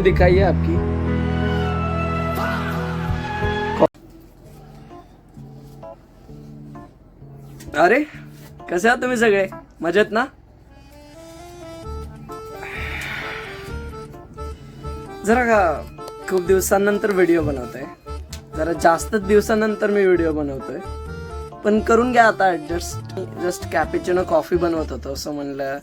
दिखाई है आपकी। अरे कसे आहात तुम्ही सगळे, मजेत ना? जरा का खूप दिवसांनंतर व्हिडिओ बनवतोय, जरा जास्तच दिवसानंतर मी व्हिडिओ बनवतोय, पण करून घ्या आता ऍडजस्ट। जस्ट कॅपेचिनो कॉफी बनवत होतो, असं म्हणलं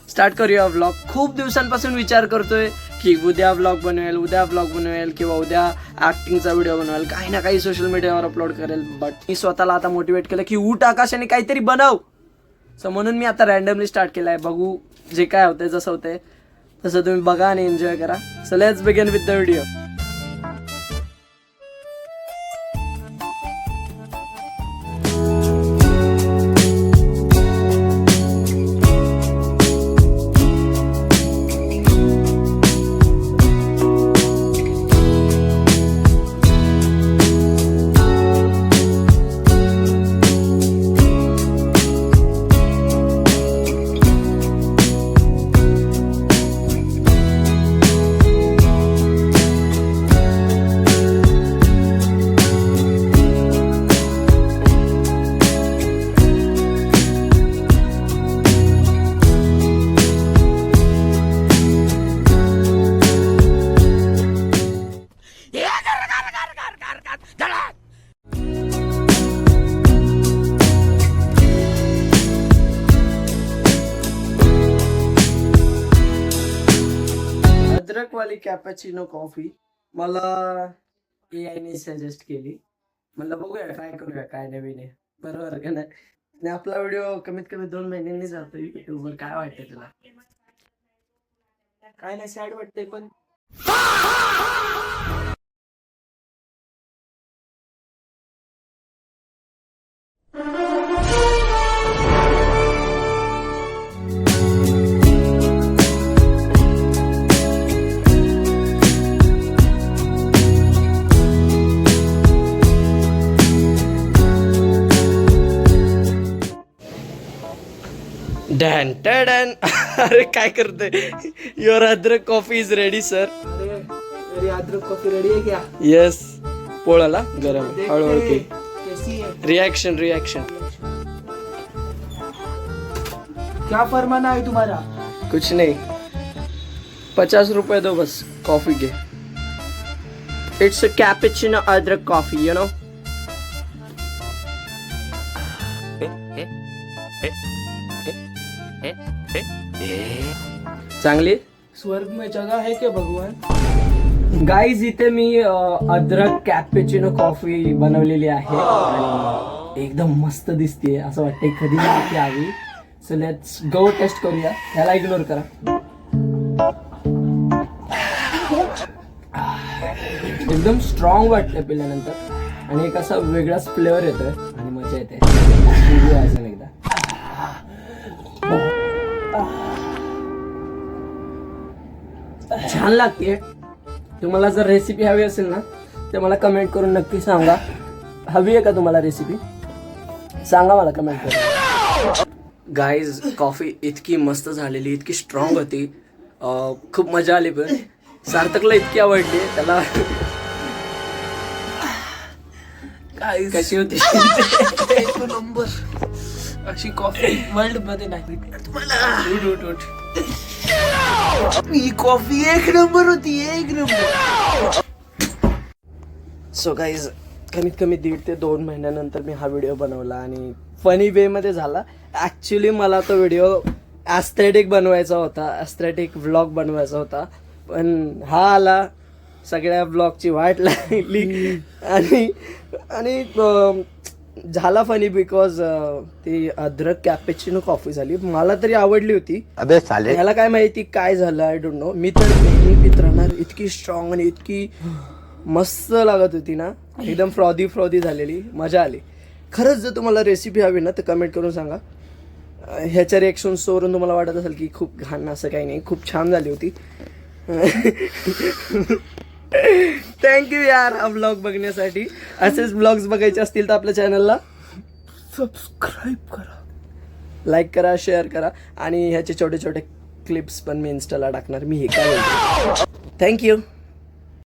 स्टार्ट करूया व्लॉग। खूप दिवसांपासून विचार करतोय की उद्या व्लॉग बनवेल किंवा उद्या ऍक्टिंगचा व्हिडिओ बनवेल, काही ना काही सोशल मीडियावर अपलोड करेल। बट मी स्वतःला आता मोटिवेट केलं की उठ आकाशाने काहीतरी बनव, सो म्हणून मी आता रॅन्डमली स्टार्ट केलाय। बघू जे काय होतंय, जसं होतंय तसं तुम्ही बघा आणि एन्जॉय करा। So let's begin with the video. अद्रक वाली कॅपॅचिनो कॉफी मला AI ने सजेस्ट केली। म्हणलं बघूया, ट्राय करूया काय नवीन आहे, बरोबर का नाही? आणि आपला व्हिडिओ कमीत कमी 2 महिन्यांनी जातोय युट्यूबवर। काय वाटतंय तुला? काय नाही, सॅड वाटतंय पण डॅन डॅन। अरे काय करतोय? युअर अद्रक कॉफी इज रेडी सर। मेरी अदरक कॉफी रेडी है क्या? यस, पोळाला गरम आहे, हळूहळू की कैसी है? रिएक्शन क्या फरमाना है तुम्हारा? कुछ नहीं, 50 रुपए दो बस, कॉफी के। इट्स अ कैपेचिनो अदरक कॉफी, यू नो। चांगली स्वर्ग में जगह है क्या भगवान? गाईज, इथे मी अद्रक कॅपेचिनो कॉफी बनवलेली आहे आणि एकदम मस्त दिसते, असं वाटतंय कधी ना यावी। सो लेट्स गो टेस्ट करूया। ह्याला इग्नोर करा। एकदम स्ट्रॉंग वाटतं पिल्यानंतर आणि एक असा वेगळाच फ्लेवर येतोय आणि मजा येते। असं एकदा छान लागते। तुम्हाला जर रेसिपी हवी असेल ना तर मला कमेंट करून नक्की सांगा। हवी आहे का तुम्हाला रेसिपी? सांगा मला कमेंट करून। गाईज, कॉफी इतकी मस्त झालेली, इतकी स्ट्रॉंग होती, खूप मजा आली। पण सार्थकला इतकी आवडली, त्याला कशी होती? एक नंबर अशी कॉफी वर्ल्ड मध्ये नाही भेटणार तुम्हाला। ही कॉफी एक नंबर होती, एक नंबर। सो गाईज, कमीत कमी 1.5 ते 2 महिन्यानंतर मी हा व्हिडिओ बनवला आणि फनी वे मध्ये झाला। ॲक्च्युली मला तो व्हिडिओ ॲस्थेटिक बनवायचा होता, ॲस्थेटिक व्लॉग बनवायचा होता, पण हा आला, सगळ्या व्लॉगची वाट लागली आणि झाला फनी बिकॉज ती अद्रक कॅपेचिनो कॉफी झाली। मला तरी आवडली होती, अबे साले याला काय माहिती काय झालं, आय डोंट नो। मी तर नेहमी पित राहणार, इतकी स्ट्रॉंग आणि इतकी मस्त लागत होती ना, एकदम फ्रॉदी झालेली, मजा आली। खरंच जर तुम्हाला रेसिपी हवी ना तर कमेंट करून सांगा। ह्याच्या रिॲक्शन्सवरून तुम्हाला वाटत असेल की खूप घाण, असं काही नाही, खूप छान झाली होती। थँक्यू यार हा ब्लॉग बघण्यासाठी। असेच ब्लॉग्स बघायचे असतील तर आपल्या चॅनलला सबस्क्राईब करा, लाईक करा, शेअर करा आणि ह्याचे छोटे छोटे क्लिप्स पण मी इन्स्टाला टाकणार। मी हे काय बोलतो, थँक्यू.